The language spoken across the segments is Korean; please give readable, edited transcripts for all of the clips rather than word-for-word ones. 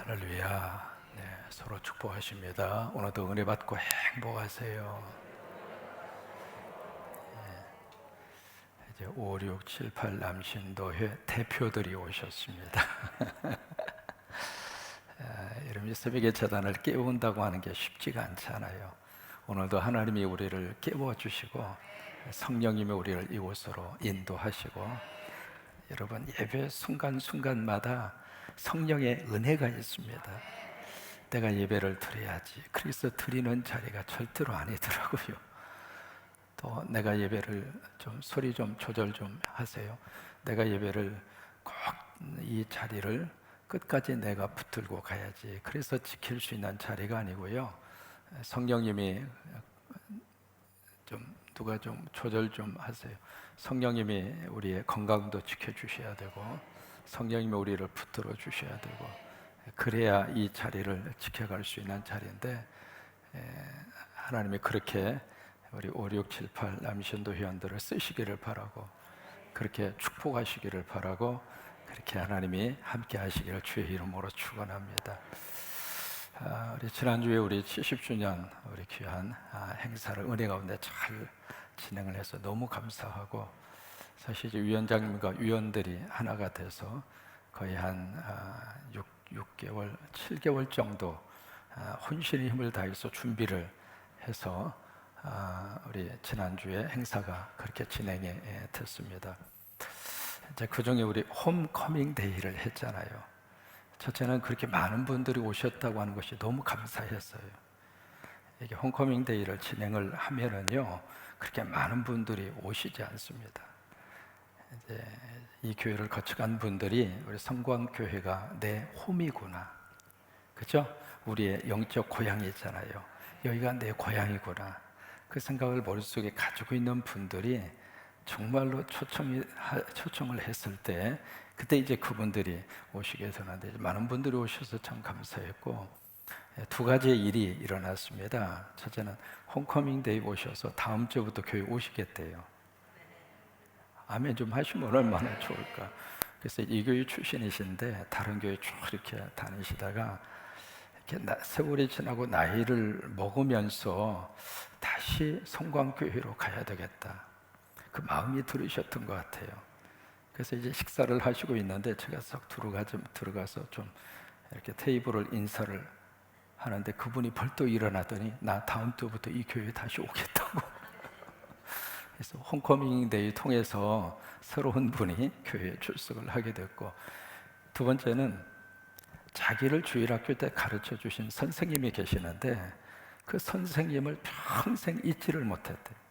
할렐루야. 네, 서로 축복하십니다. 오늘도 은혜 받고 행복하세요. 이제 5, 6, 7, 8 남신도회 대표들이 오셨습니다. 이름이 새벽의 재단을 깨운다고 하는 게 쉽지가 않잖아요. 오늘도 하나님이 우리를 깨워주시고 성령님이 우리를 이곳으로 인도하시고, 여러분, 예배 순간순간마다 성령의 은혜가 있습니다. 내가 예배를 드려야지, 그래서 드리는 자리가 절대로 아니더라고요. 또 내가 예배를 좀 소리 좀 조절 좀 하세요. 내가 예배를 꼭 이 자리를 끝까지 내가 붙들고 가야지, 그래서 지킬 수 있는 자리가 아니고요. 성령님이 좀 누가 좀 조절 좀 하세요. 성령님이 우리의 건강도 지켜주셔야 되고, 성령님이 우리를 붙들어 주셔야 되고, 그래야 이 자리를 지켜갈 수 있는 자리인데, 하나님이 그렇게 우리 5, 6, 7, 8 남신도 회원들을 쓰시기를 바라고, 그렇게 축복하시기를 바라고, 그렇게 하나님이 함께 하시기를 주의 이름으로 축원합니다. 우리 지난주에 우리 70주년 우리 귀한 행사를 은혜 가운데 잘 진행을 해서 너무 감사하고, 사실 이제 위원장님과 위원들이 하나가 돼서 거의 한 6개월, 7개월 정도 혼신의 힘을 다해서 준비를 해서 우리 지난주에 행사가 그렇게 진행이 됐습니다. 이제 그 중에 우리 홈커밍 데이를 했잖아요. 첫째는 그렇게 많은 분들이 오셨다고 하는 것이 너무 감사했어요. 이게 홈커밍 데이를 진행을 하면은요, 그렇게 많은 분들이 오시지 않습니다. 이제 이 교회를 거쳐간 분들이 우리 성광교회가 내 홈이구나, 그렇죠? 우리의 영적 고향이 있잖아요. 여기가 내 고향이구나, 그 생각을 머릿속에 가지고 있는 분들이 정말로 초청을 했을 때, 그때 이제 그분들이 오시게 되는데, 많은 분들이 오셔서 참 감사했고, 두 가지의 일이 일어났습니다. 첫째는 홈커밍 데이 오셔서 다음 주부터 교회 오시겠대요. 아멘 좀 하시면 얼마나 좋을까. 그래서 이 교회 출신이신데 다른 교회 쭉 이렇게 다니시다가 이렇게 세월이 지나고 나이를 먹으면서 다시 성광교회로 가야 되겠다, 그 마음이 들으셨던 것 같아요. 그래서 이제 식사를 하시고 있는데 제가 싹 들어가서 좀 이렇게 테이블을 인사를 하는데, 그분이 벌떡 일어나더니 나 다음 주부터 이 교회에 다시 오겠다고. 그래서 홈커밍 데이 통해서 새로운 분이 교회에 출석을 하게 됐고, 두 번째는 자기를 주일학교 때 가르쳐 주신 선생님이 계시는데, 그 선생님을 평생 잊지를 못했대요.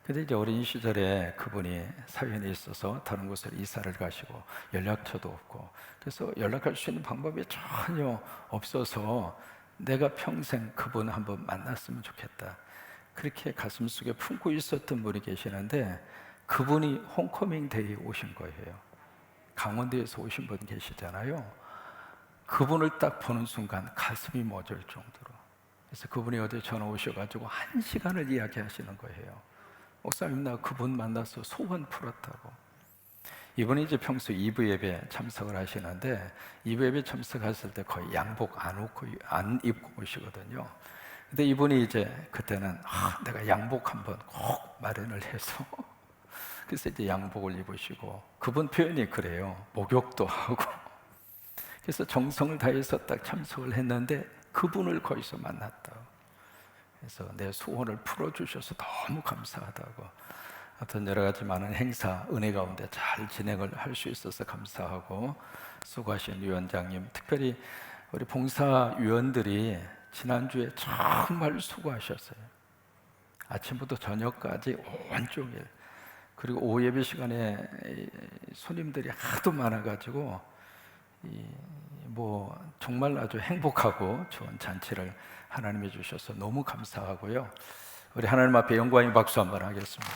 근데 이제 어린 시절에 그분이 사연이 있어서 다른 곳으로 이사를 가시고 연락처도 없고, 그래서 연락할 수 있는 방법이 전혀 없어서 내가 평생 그분 한번 만났으면 좋겠다, 그렇게 가슴속에 품고 있었던 분이 계시는데, 그분이 홈커밍 데이 오신 거예요. 강원도에서 오신 분 계시잖아요. 그분을 딱 보는 순간 가슴이 멎을 정도로, 그래서 그분이 어제 전화 오셔가지고 1시간을 이야기하시는 거예요. 목사님, 나 그분 만나서 소원 풀었다고. 이분이 이제 평소 2부 예배 참석을 하시는데, 2부 예배 참석하실 때 거의 양복 안 입고 오시거든요. 근데 이분이 이제 그때는 내가 양복 한번 꼭 마련을 해서 그래서 이제 양복을 입으시고, 그분 표현이 그래요. 목욕도 하고. 그래서 정성을 다해서 딱 참석을 했는데 그분을 거기서 만났다. 그래서 내 소원을 풀어주셔서 너무 감사하다고. 하여튼 여러 가지 많은 행사 은혜 가운데 잘 진행을 할 수 있어서 감사하고, 수고하신 위원장님, 특별히 우리 봉사위원들이 지난주에 정말 수고하셨어요. 아침부터 저녁까지 온종일. 그리고 오후 예배 시간에 손님들이 하도 많아가지고 정말 아주 행복하고 좋은 잔치를 하나님이 주셔서 너무 감사하고요. 우리 하나님 앞에 영광의 박수 한번 하겠습니다.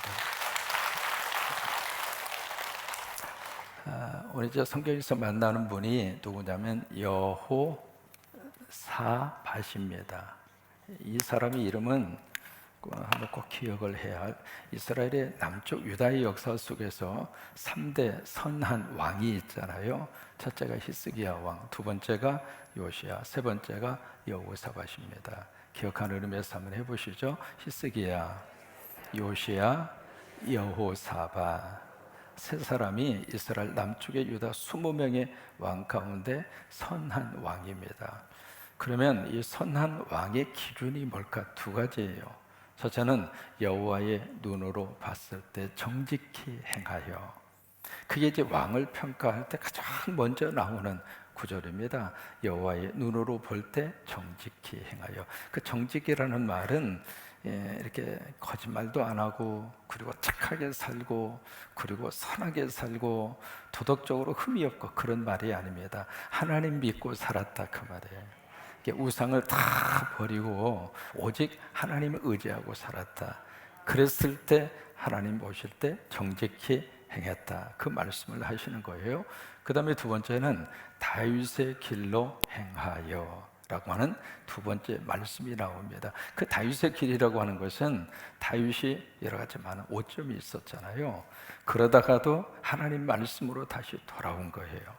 오늘 이제 성경에서 만나는 분이 누구냐면 여호사밧입니다. 이 사람의 이름은 한번 꼭 기억을 해야 할 이스라엘의 남쪽 유다의 역사 속에서 3대 선한 왕이 있잖아요. 첫째가 히스기야 왕, 두 번째가 요시야, 세 번째가 여호사밧입니다. 기억하는 의미에서 한번 해보시죠. 히스기야, 요시야, 여호사밧. 세 사람이 이스라엘 남쪽의 유다 20명의 왕 가운데 선한 왕입니다. 그러면 이 선한 왕의 기준이 뭘까? 두 가지예요. 첫째는 여호와의 눈으로 봤을 때 정직히 행하여. 그게 이제 왕을 평가할 때 가장 먼저 나오는 구절입니다. 여호와의 눈으로 볼 때 정직히 행하여. 그 정직이라는 말은 이렇게 거짓말도 안 하고, 그리고 착하게 살고, 그리고 선하게 살고, 도덕적으로 흠이 없고, 그런 말이 아닙니다. 하나님 믿고 살았다, 그 말이에요. 우상을 다 버리고 오직 하나님을 의지하고 살았다. 그랬을 때 하나님 보실 때 정직히 행했다, 그 말씀을 하시는 거예요. 그 다음에 두 번째는 다윗의 길로 행하여 라고 하는 두 번째 말씀이 나옵니다. 그 다윗의 길이라고 하는 것은 다윗이 여러 가지 많은 오점이 있었잖아요. 그러다가도 하나님 말씀으로 다시 돌아온 거예요.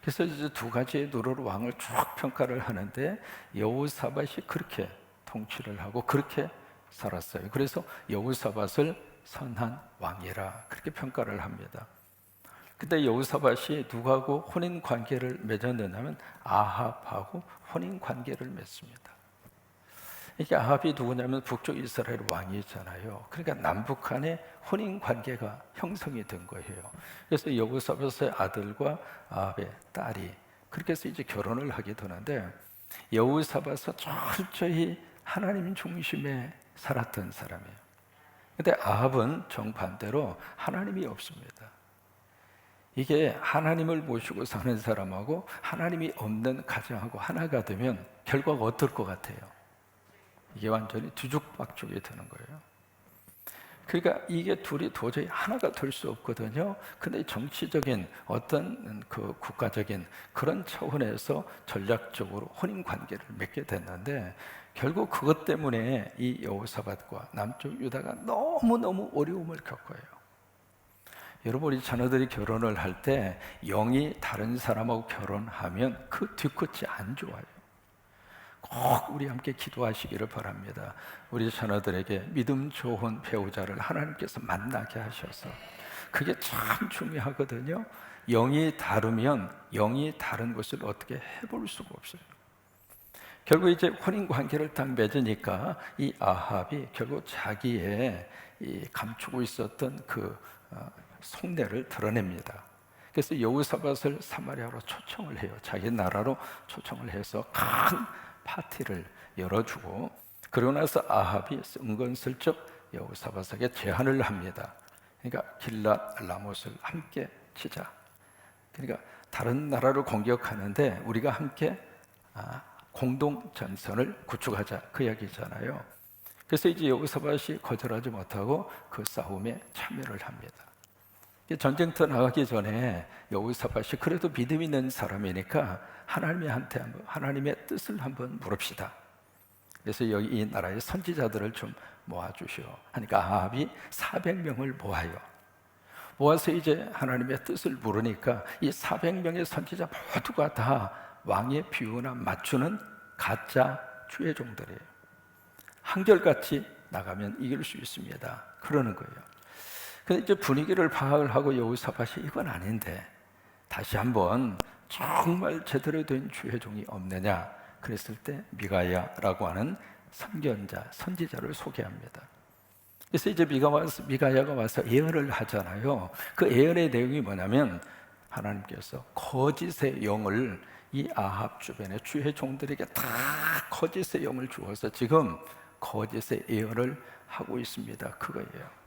그래서 이제 두 가지의 노릇 왕을 쭉 평가를 하는데 여호사밧이 그렇게 통치를 하고 그렇게 살았어요. 그래서 여호사밧을 선한 왕이라 그렇게 평가를 합니다. 근데 여호사밧이 누구하고 혼인 관계를 맺었느냐면 아합하고 혼인 관계를 맺습니다. 이게 아합이 누구냐면 북쪽 이스라엘 왕이잖아요. 그러니까 남북한의 혼인 관계가 형성이 된 거예요. 그래서 여호사밧의 아들과 아합의 딸이 그렇게 해서 이제 결혼을 하게 되는데, 여호사밧은 철저히 하나님 중심에 살았던 사람이에요. 근데 아합은 정반대로 하나님이 없습니다. 이게 하나님을 모시고 사는 사람하고 하나님이 없는 가정하고 하나가 되면 결과가 어떨 것 같아요? 이게 완전히 뒤죽박죽이 되는 거예요. 그러니까 이게 둘이 도저히 하나가 될 수 없거든요. 근데 정치적인 어떤 그 국가적인 그런 차원에서 전략적으로 혼인 관계를 맺게 됐는데, 결국 그것 때문에 이 여호사밧과 남쪽 유다가 너무너무 어려움을 겪어요. 여러분, 우리 자녀들이 결혼을 할 때 영이 다른 사람하고 결혼하면 그 뒤끝이 안 좋아요. 꼭 우리 함께 기도하시기를 바랍니다. 우리 자녀들에게 믿음 좋은 배우자를 하나님께서 만나게 하셔서, 그게 참 중요하거든요. 영이 다르면 영이 다른 것을 어떻게 해볼 수가 없어요. 결국 이제 혼인 관계를 딱 맺으니까 이 아합이 결국 자기의 이 감추고 있었던 그 속내를 드러냅니다. 그래서 여호사밧을 사마리아로 초청을 해요. 자기 나라로 초청을 해서 큰 파티를 열어주고, 그러고 나서 아합이 은근슬쩍 여호사밧에게 제안을 합니다. 그러니까 길랏 라못을 함께 치자. 그러니까 다른 나라를 공격하는데 우리가 함께 공동 전선을 구축하자, 그 이야기잖아요. 그래서 이제 여호사밧이 거절하지 못하고 그 싸움에 참여를 합니다. 전쟁터 나가기 전에 여호사밧이 그래도 믿음 있는 사람이니까 하나님의 뜻을 한번 물읍시다. 그래서 여기 이 나라의 선지자들을 좀 모아주시오 하니까 아합이 400명을 모아서 이제 하나님의 뜻을 물으니까 이 400명의 선지자 모두가 다 왕의 비유나 맞추는 가짜 주의종들이에요. 한결같이 나가면 이길 수 있습니다, 그러는 거예요. 근데 이제 분위기를 파악을 하고 여호사밧이 이건 아닌데 다시 한번 정말 제대로 된 주의 종이 없느냐 그랬을 때 미가야라고 하는 선견자, 선지자를 소개합니다. 그래서 이제 미가야가 와서 예언을 하잖아요. 그 예언의 내용이 뭐냐면 하나님께서 거짓의 영을 이 아합 주변의 주의 종들에게 다 거짓의 영을 주어서 지금 거짓의 예언을 하고 있습니다, 그거예요.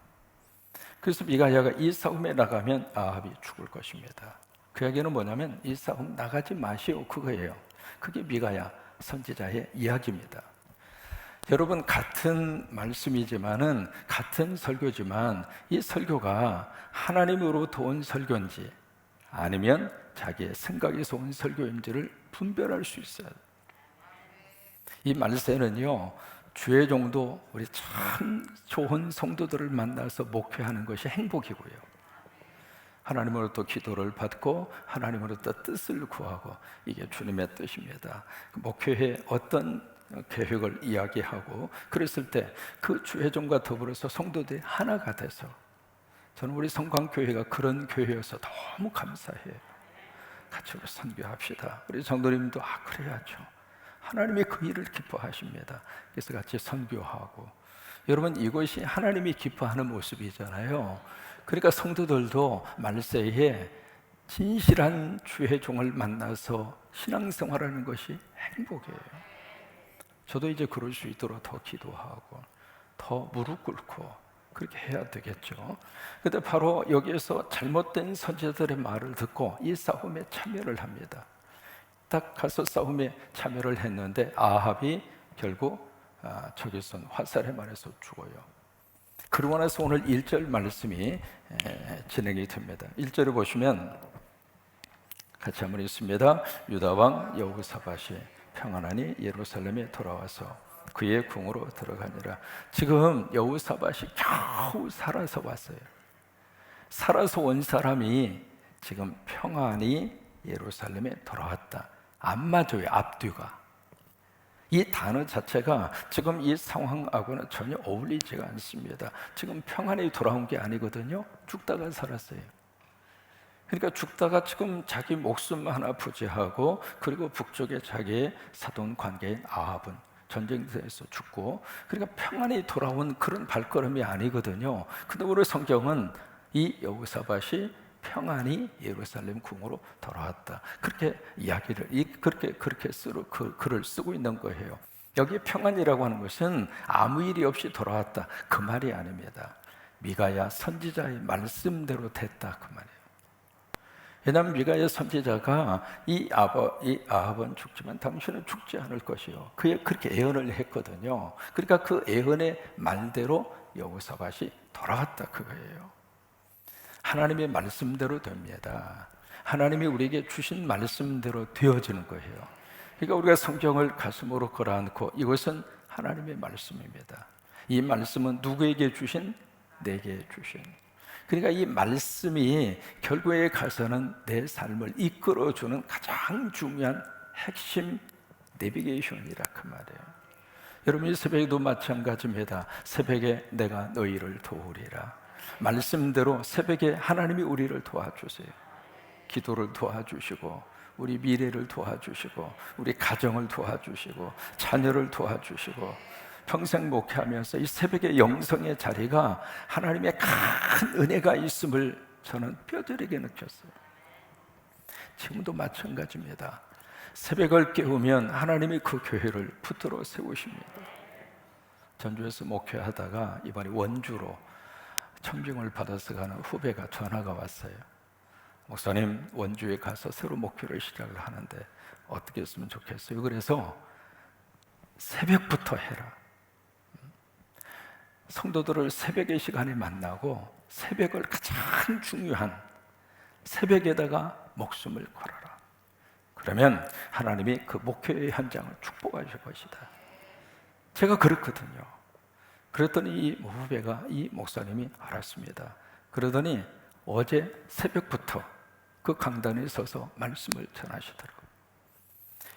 그래서 미가야가 이 싸움에 나가면 아합이 죽을 것입니다. 그 이야기는 뭐냐면 이 싸움 나가지 마시오, 그거예요. 그게 미가야 선지자의 이야기입니다. 여러분, 같은 말씀이지만은 같은 설교지만 이 설교가 하나님으로부터 온 설교인지 아니면 자기의 생각에서 온 설교인지를 분별할 수 있어요. 이 말세는요 주의 종도 우리 참 좋은 성도들을 만나서 목회하는 것이 행복이고요. 하나님으로부터 기도를 받고 하나님으로부터 뜻을 구하고 이게 주님의 뜻입니다. 목회에 어떤 계획을 이야기하고 그랬을 때 그 주의 종과 더불어서 성도들이 하나가 돼서 저는 우리 성광교회가 그런 교회여서 너무 감사해요. 같이 우리 선교합시다. 우리 성도님도 그래야죠. 하나님이 그 일을 기뻐하십니다. 그래서 같이 선교하고 여러분 이것이 하나님이 기뻐하는 모습이잖아요. 그러니까 성도들도 말세에 진실한 주의 종을 만나서 신앙생활하는 것이 행복이에요. 저도 이제 그럴 수 있도록 더 기도하고 더 무릎 꿇고 그렇게 해야 되겠죠. 근데 바로 여기에서 잘못된 선지자들의 말을 듣고 이 싸움에 참여를 합니다. 딱 가서 싸움에 참여를 했는데 아합이 결국 저기선 화살에 맞아서 죽어요. 그러고 나서 오늘 1절 말씀이 진행이 됩니다. 1절을 보시면 같이 한번 읽습니다. 유다왕 여호사밧이 평안하니 예루살렘에 돌아와서 그의 궁으로 들어가니라. 지금 여호사밧이 겨우 살아서 왔어요. 살아서 온 사람이 지금 평안히 예루살렘에 돌아왔다. 안 맞아요. 앞뒤가. 이 단어 자체가 지금 이 상황하고는 전혀 어울리지가 않습니다. 지금 평안히 돌아온 게 아니거든요. 죽다가 살았어요. 그러니까 죽다가 지금 자기 목숨 하나 부지하고 그리고 북쪽에 자기의 사돈 관계인 아합은 전쟁터에서 죽고 그러니까 평안히 돌아온 그런 발걸음이 아니거든요. 근데 우리 성경은 이 여호사밧이 평안히 예루살렘 궁으로 돌아왔다. 그렇게 이야기를 그렇게 글을 쓰고 있는 거예요. 여기 평안이라고 하는 것은 아무 일이 없이 돌아왔다 그 말이 아닙니다. 미가야 선지자의 말씀대로 됐다 그 말이에요. 왜냐하면 미가야 선지자가 이 아합은 죽지만 당신은 죽지 않을 것이요. 그렇게 예언을 했거든요. 그러니까 그 예언의 말대로 여호사밧이 돌아왔다 그거예요. 하나님의 말씀대로 됩니다. 하나님이 우리에게 주신 말씀대로 되어지는 거예요. 그러니까 우리가 성경을 가슴으로 걸어안고 이것은 하나님의 말씀입니다. 이 말씀은 누구에게 주신? 내게 주신. 그러니까 이 말씀이 결국에 가서는 내 삶을 이끌어주는 가장 중요한 핵심 내비게이션이라 그 말이에요. 여러분 이 새벽에도 마찬가지입니다. 새벽에 내가 너희를 도우리라. 말씀대로 새벽에 하나님이 우리를 도와주세요. 기도를 도와주시고 우리 미래를 도와주시고 우리 가정을 도와주시고 자녀를 도와주시고 평생 목회하면서 이 새벽의 영성의 자리가 하나님의 큰 은혜가 있음을 저는 뼈저리게 느꼈어요. 지금도 마찬가지입니다. 새벽을 깨우면 하나님이 그 교회를 붙들어 세우십니다. 전주에서 목회하다가 이번에 원주로 청빙을 받아서 가는 후배가 전화가 왔어요. 목사님 원주에 가서 새로 목회를 시작을 하는데 어떻게 했으면 좋겠어요. 그래서 새벽부터 해라. 성도들을 새벽의 시간에 만나고 새벽을 가장 중요한 새벽에다가 목숨을 걸어라. 그러면 하나님이 그 목회의 현장을 축복하실 것이다. 제가 그렇거든요. 그랬더니 이 후배가 이 목사님이 알았습니다. 그러더니 어제 새벽부터 그 강단에 서서 말씀을 전하시더라고요.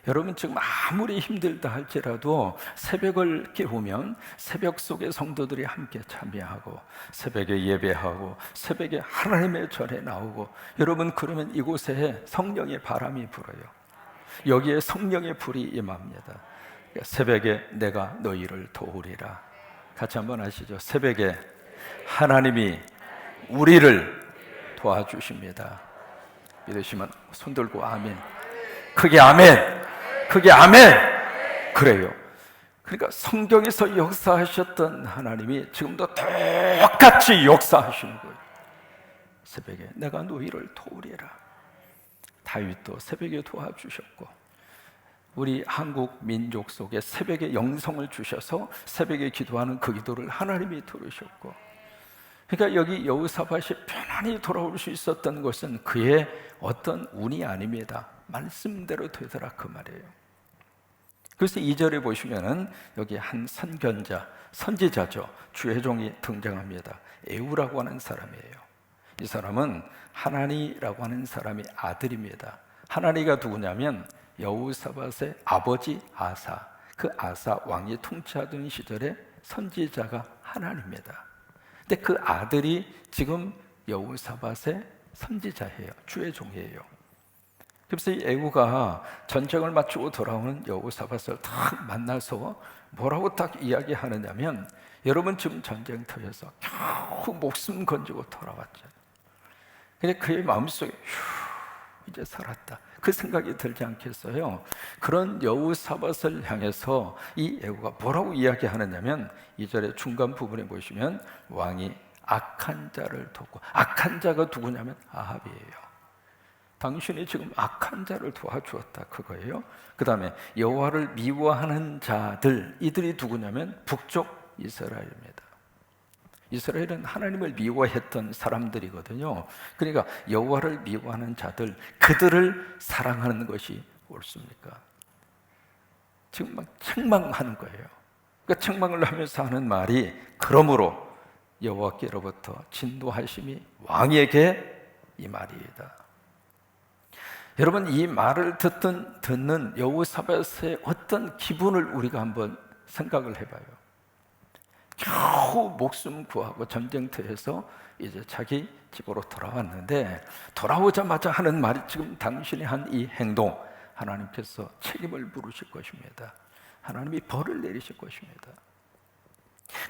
여러분 지금 아무리 힘들다 할지라도 새벽을 깨우면 새벽 속에 성도들이 함께 참여하고 새벽에 예배하고 새벽에 하나님의 절에 나오고 여러분 그러면 이곳에 성령의 바람이 불어요. 여기에 성령의 불이 임합니다. 새벽에 내가 너희를 도우리라. 같이 한번 하시죠. 새벽에 하나님이 우리를 도와주십니다. 믿으시면 손 들고 아멘. 크게 아멘. 크게 아멘. 그래요. 그러니까 성경에서 역사하셨던 하나님이 지금도 똑같이 역사하시는 거예요. 새벽에 내가 너희를 도우리라. 다윗도 새벽에 도와주셨고 우리 한국 민족 속에 새벽에 영성을 주셔서 새벽에 기도하는 그 기도를 하나님이 들으셨고 그러니까 여기 여호사밧이 편안히 돌아올 수 있었던 것은 그의 어떤 운이 아닙니다. 말씀대로 되더라 그 말이에요. 그래서 2절에 보시면은 여기 한 선견자, 선지자죠. 주의 종이 등장합니다. 에우라고 하는 사람이에요. 이 사람은 하나니라고 하는 사람의 아들입니다. 하나니가 누구냐면 여호사밧의 아버지 아사, 그 아사 왕이 통치하던 시절에 선지자가 하나니입니다. 근데 그 아들이 지금 여호사밧의 선지자예요. 주의 종이에요. 그래서 이 에후가 전쟁을 마치고 돌아오는 여호사밧을 딱 만나서 뭐라고 딱 이야기하느냐면, 여러분 지금 전쟁터에서 겨우 목숨 건지고 돌아왔잖아요. 근데 그의 마음속에 이제 살았다, 그 생각이 들지 않겠어요? 그런 여호사밧을 향해서 이 에후가 뭐라고 이야기하느냐면, 2절의 중간 부분에 보시면 왕이 악한 자를 돕고, 악한 자가 누구냐면 아합이에요. 당신이 지금 악한 자를 도와주었다, 그거예요. 그 다음에 여호와를 미워하는 자들, 이들이 누구냐면 북쪽 이스라엘입니다. 이스라엘은 하나님을 미워했던 사람들이거든요. 그러니까 여호와를 미워하는 자들, 그들을 사랑하는 것이 옳습니까? 지금 막 책망하는 거예요. 그러니까 책망을 하면서 하는 말이, 그러므로 여호와께로부터 진노하심이 왕에게 이 말이다. 여러분, 이 말을 듣는 여호사밧의 어떤 기분을 우리가 한번 생각을 해봐요. 겨우 목숨 구하고 전쟁터에서 이제 자기 집으로 돌아왔는데, 돌아오자마자 하는 말이, 지금 당신이 한 이 행동, 하나님께서 책임을 물으실 것입니다. 하나님이 벌을 내리실 것입니다.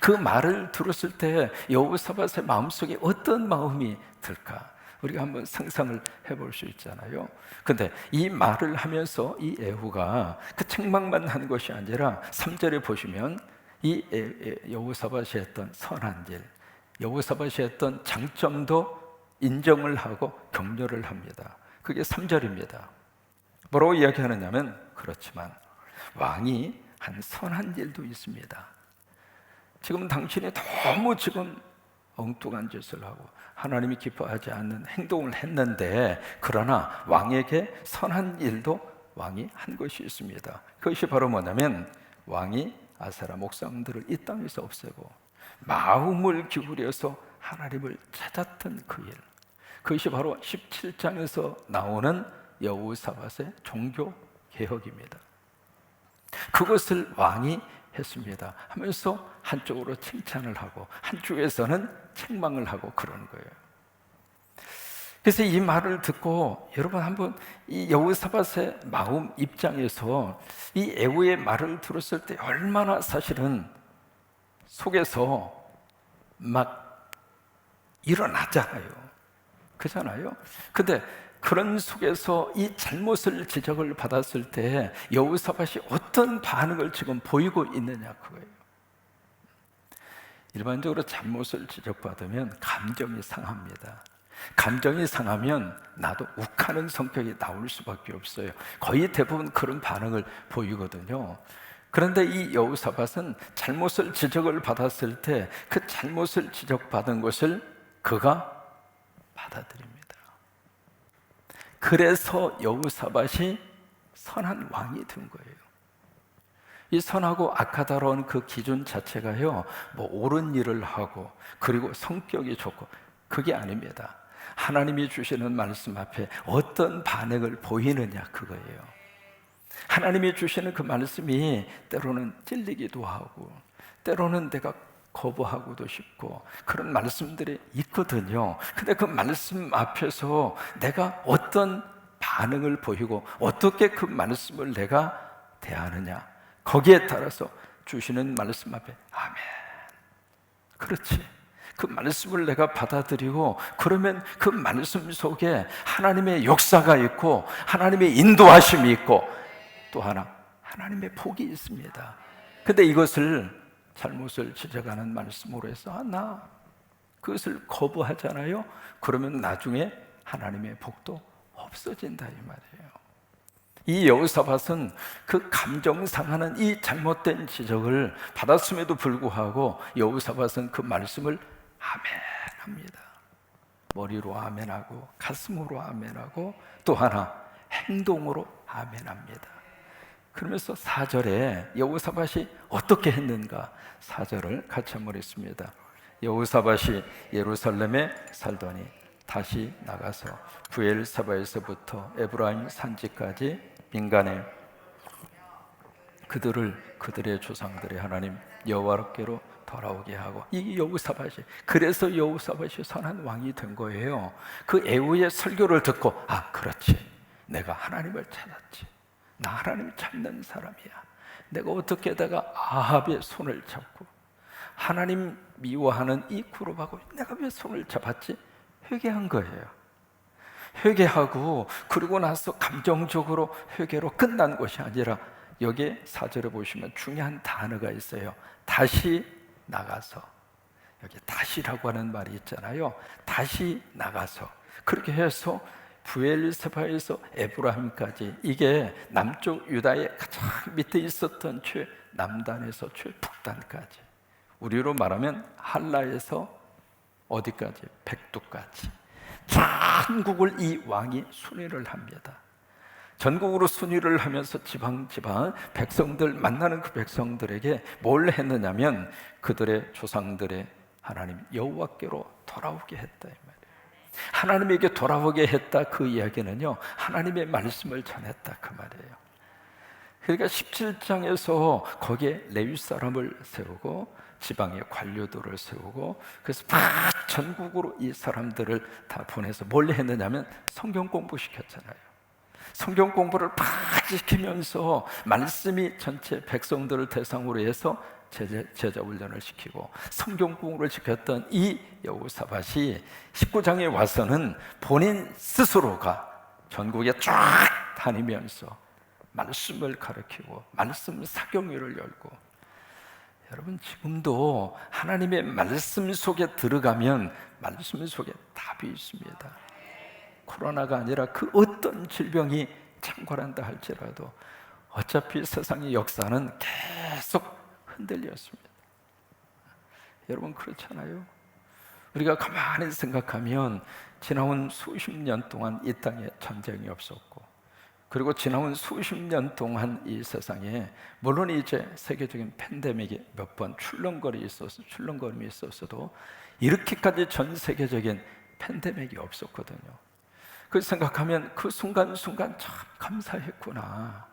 그 말을 들었을 때 여호사밧의 마음속에 어떤 마음이 들까? 우리가 한번 상상을 해볼 수 있잖아요. 근데 이 말을 하면서 이 에후가 그 책망만 한 것이 아니라 3절에 보시면 이 여호사밧이 했던 선한 일, 여호사밧이 했던 장점도 인정을 하고 격려를 합니다. 그게 3절입니다. 뭐라고 이야기하느냐면, 그렇지만 왕이 한 선한 일도 있습니다. 지금 당신이 너무 지금 엉뚱한 짓을 하고 하나님이 기뻐하지 않는 행동을 했는데, 그러나 왕에게 선한 일도 왕이 한 것이 있습니다. 그것이 바로 뭐냐면, 왕이 아세라 목상들을 이 땅에서 없애고 마음을 기울여서 하나님을 찾았던 그 일, 그것이 바로 17장에서 나오는 여호사밧의 종교 개혁입니다. 그것을 왕이 했습니다 하면서 한쪽으로 칭찬을 하고 한쪽에서는 책망을 하고 그러는 거예요. 그래서 이 말을 듣고 여러분 한번 이 여호사밧의 마음 입장에서 이 에후의 말을 들었을 때 얼마나 사실은 속에서 막 일어나잖아요. 그잖아요. 근데 그런 속에서 이 잘못을 지적을 받았을 때 여호사밧이 어떤 반응을 지금 보이고 있느냐, 그거예요. 일반적으로 잘못을 지적받으면 감정이 상합니다. 감정이 상하면 나도 욱하는 성격이 나올 수밖에 없어요. 거의 대부분 그런 반응을 보이거든요. 그런데 이 여호사밧은 잘못을 지적을 받았을 때 그 잘못을 지적받은 것을 그가 받아들입니다. 그래서 여호사밧이 선한 왕이 된 거예요. 이 선하고 악하다라는 그 기준 자체가요, 뭐 옳은 일을 하고 그리고 성격이 좋고 그게 아닙니다. 하나님이 주시는 말씀 앞에 어떤 반응을 보이느냐, 그거예요. 하나님이 주시는 그 말씀이 때로는 찔리기도 하고 때로는 내가 거부하고도 싶고 그런 말씀들이 있거든요. 근데 그 말씀 앞에서 내가 어떤 반응을 보이고 어떻게 그 말씀을 내가 대하느냐, 거기에 따라서 주시는 말씀 앞에 아멘, 그렇지, 그 말씀을 내가 받아들이고, 그러면 그 말씀 속에 하나님의 역사가 있고 하나님의 인도하심이 있고 또 하나 하나님의 복이 있습니다. 근데 이것을 잘못을 지적하는 말씀으로 해서 나 그것을 거부하잖아요. 그러면 나중에 하나님의 복도 없어진다, 이 말이에요. 이 여호사밧은 그 감정 상하는 이 잘못된 지적을 받았음에도 불구하고 여호사밧은 그 말씀을 아멘합니다. 머리로 아멘하고 가슴으로 아멘하고 또 하나 행동으로 아멘합니다. 그러면서 4절에 여호사밧이 어떻게 했는가 4절을 같이 한번 읽습니다. 여호사밧이 예루살렘에 살더니 다시 나가서 브엘세바에서부터 에브라임 산지까지 민간에 그들의 조상들의 하나님 여호와께로 돌아오게 하고, 이 여호사밧이, 그래서 여호사밧이 선한 왕이 된 거예요. 그 에후의 설교를 듣고 그렇지, 내가 하나님을 찾았지, 나 하나님 찾는 사람이야, 내가 어떻게다가 아합의 손을 잡고 하나님 미워하는 이 그룹하고 내가 왜 손을 잡았지? 회개한 거예요. 회개하고 그러고 나서 감정적으로 회개로 끝난 것이 아니라, 여기에 4절에 보시면 중요한 단어가 있어요. 다시 나가서, 여기 다시라고 하는 말이 있잖아요. 다시 나가서, 그렇게 해서 브엘세바에서 에브라임까지, 이게 남쪽 유다의 가장 밑에 있었던 최남단에서 최북단까지, 우리로 말하면 한라에서 어디까지? 백두까지 전국을 이 왕이 순회를 합니다. 전국으로 순위를 하면서 지방 백성들 만나는 그 백성들에게 뭘 했느냐면 그들의 조상들의 하나님 여호와께로 돌아오게 했다 이 말이에요. 하나님에게 돌아오게 했다, 그 이야기는요 하나님의 말씀을 전했다 그 말이에요. 그러니까 17장에서 거기에 레위 사람을 세우고 지방의 관료들을 세우고, 그래서 전국으로 이 사람들을 다 보내서 뭘 했느냐면 성경 공부시켰잖아요. 성경 공부를 팍 시키면서 말씀이 전체 백성들을 대상으로 해서 제자 훈련을 시키고 성경 공부를 시켰던 이 여호사밧이 19장에 와서는 본인 스스로가 전국에 쫙 다니면서 말씀을 가르치고 말씀 사경회를 열고, 여러분 지금도 하나님의 말씀 속에 들어가면 말씀 속에 답이 있습니다. 코로나가 아니라 그 어떤 질병이 창궐한다 할지라도 어차피 세상의 역사는 계속 흔들렸습니다. 여러분 그렇잖아요. 우리가 가만히 생각하면 지나온 수십 년 동안 이 땅에 전쟁이 없었고, 그리고 지나온 수십 년 동안 이 세상에 물론 이제 세계적인 팬데믹이 몇 번 출렁거림이 있었어도 이렇게까지 전 세계적인 팬데믹이 없었거든요. 그 생각하면 그 순간순간 참 감사했구나.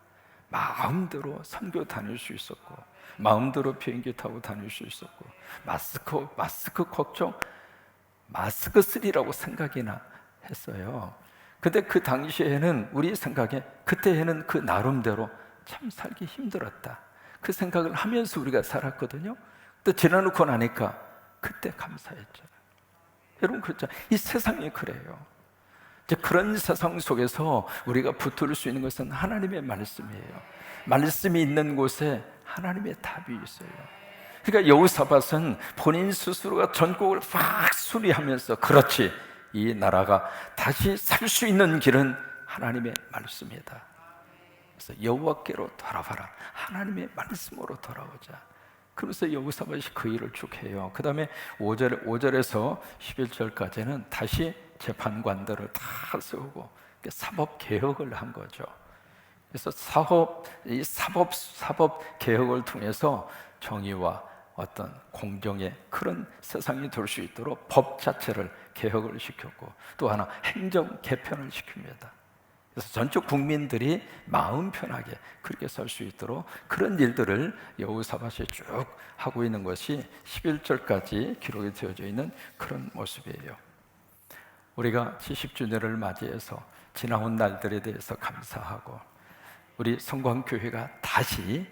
마음대로 선교 다닐 수 있었고, 마음대로 비행기 타고 다닐 수 있었고, 마스크 걱정, 마스크 쓰리라고 생각이나 했어요. 근데 그 당시에는 우리 생각에 그때에는 그 나름대로 참 살기 힘들었다, 그 생각을 하면서 우리가 살았거든요. 또 지나놓고 나니까 그때 감사했잖아요. 여러분 그렇죠? 이 세상이 그래요. 이제 그런 세상 속에서 우리가 붙들 수 있는 것은 하나님의 말씀이에요. 말씀이 있는 곳에 하나님의 답이 있어요. 그러니까 여호사밧은 본인 스스로가 전국을 막 수리하면서, 그렇지, 이 나라가 다시 살 수 있는 길은 하나님의 말씀이다. 그래서 여호와께로 돌아와라, 하나님의 말씀으로 돌아오자. 그러면서 여호사밧이 그 일을 쭉 해요. 그 다음에 5절에서 11절까지는 다시 재판관들을 다 세우고 사법 개혁을 한 거죠. 그래서 사법 개혁을 통해서 정의와 어떤 공정의 그런 세상이 될 수 있도록 법 자체를 개혁을 시켰고, 또 하나 행정 개편을 시킵니다. 그래서 전적 국민들이 마음 편하게 그렇게 살 수 있도록 그런 일들을 여호사밧이 쭉 하고 있는 것이 11절까지 기록이 되어져 있는 그런 모습이에요. 우리가 70주년을 맞이해서 지나온 날들에 대해서 감사하고, 우리 성광교회가 다시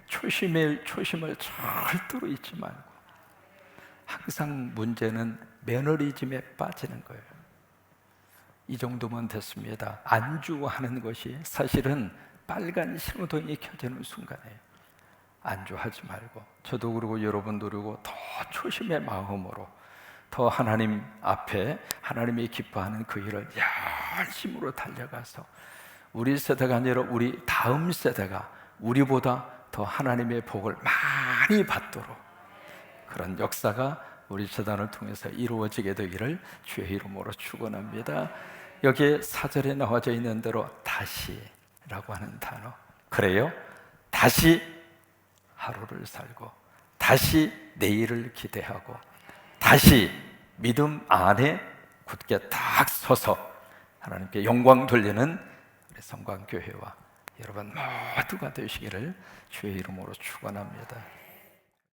초심을 절대로 잊지 말고, 항상 문제는 매너리즘에 빠지는 거예요. 이 정도면 됐습니다. 안주하는 것이 사실은 빨간 신호등이 켜지는 순간이에요. 안주하지 말고, 저도 그러고 여러분도 그러고 더 초심의 마음으로 더 하나님 앞에 하나님이 기뻐하는 그 일을 열심으로 달려가서 우리 세대가 아니라 우리 다음 세대가 우리보다 더 하나님의 복을 많이 받도록 그런 역사가 우리 재단을 통해서 이루어지게 되기를 주의 이름으로 축원합니다. 여기에 4절에 나와져 있는 대로 다시라고 하는 단어, 그래요? 다시 하루를 살고 다시 내일을 기대하고 다시 믿음 안에 굳게 딱 서서 하나님께 영광 돌리는 우리 성광교회와 여러분 모두가 되시기를 주의 이름으로 축원합니다.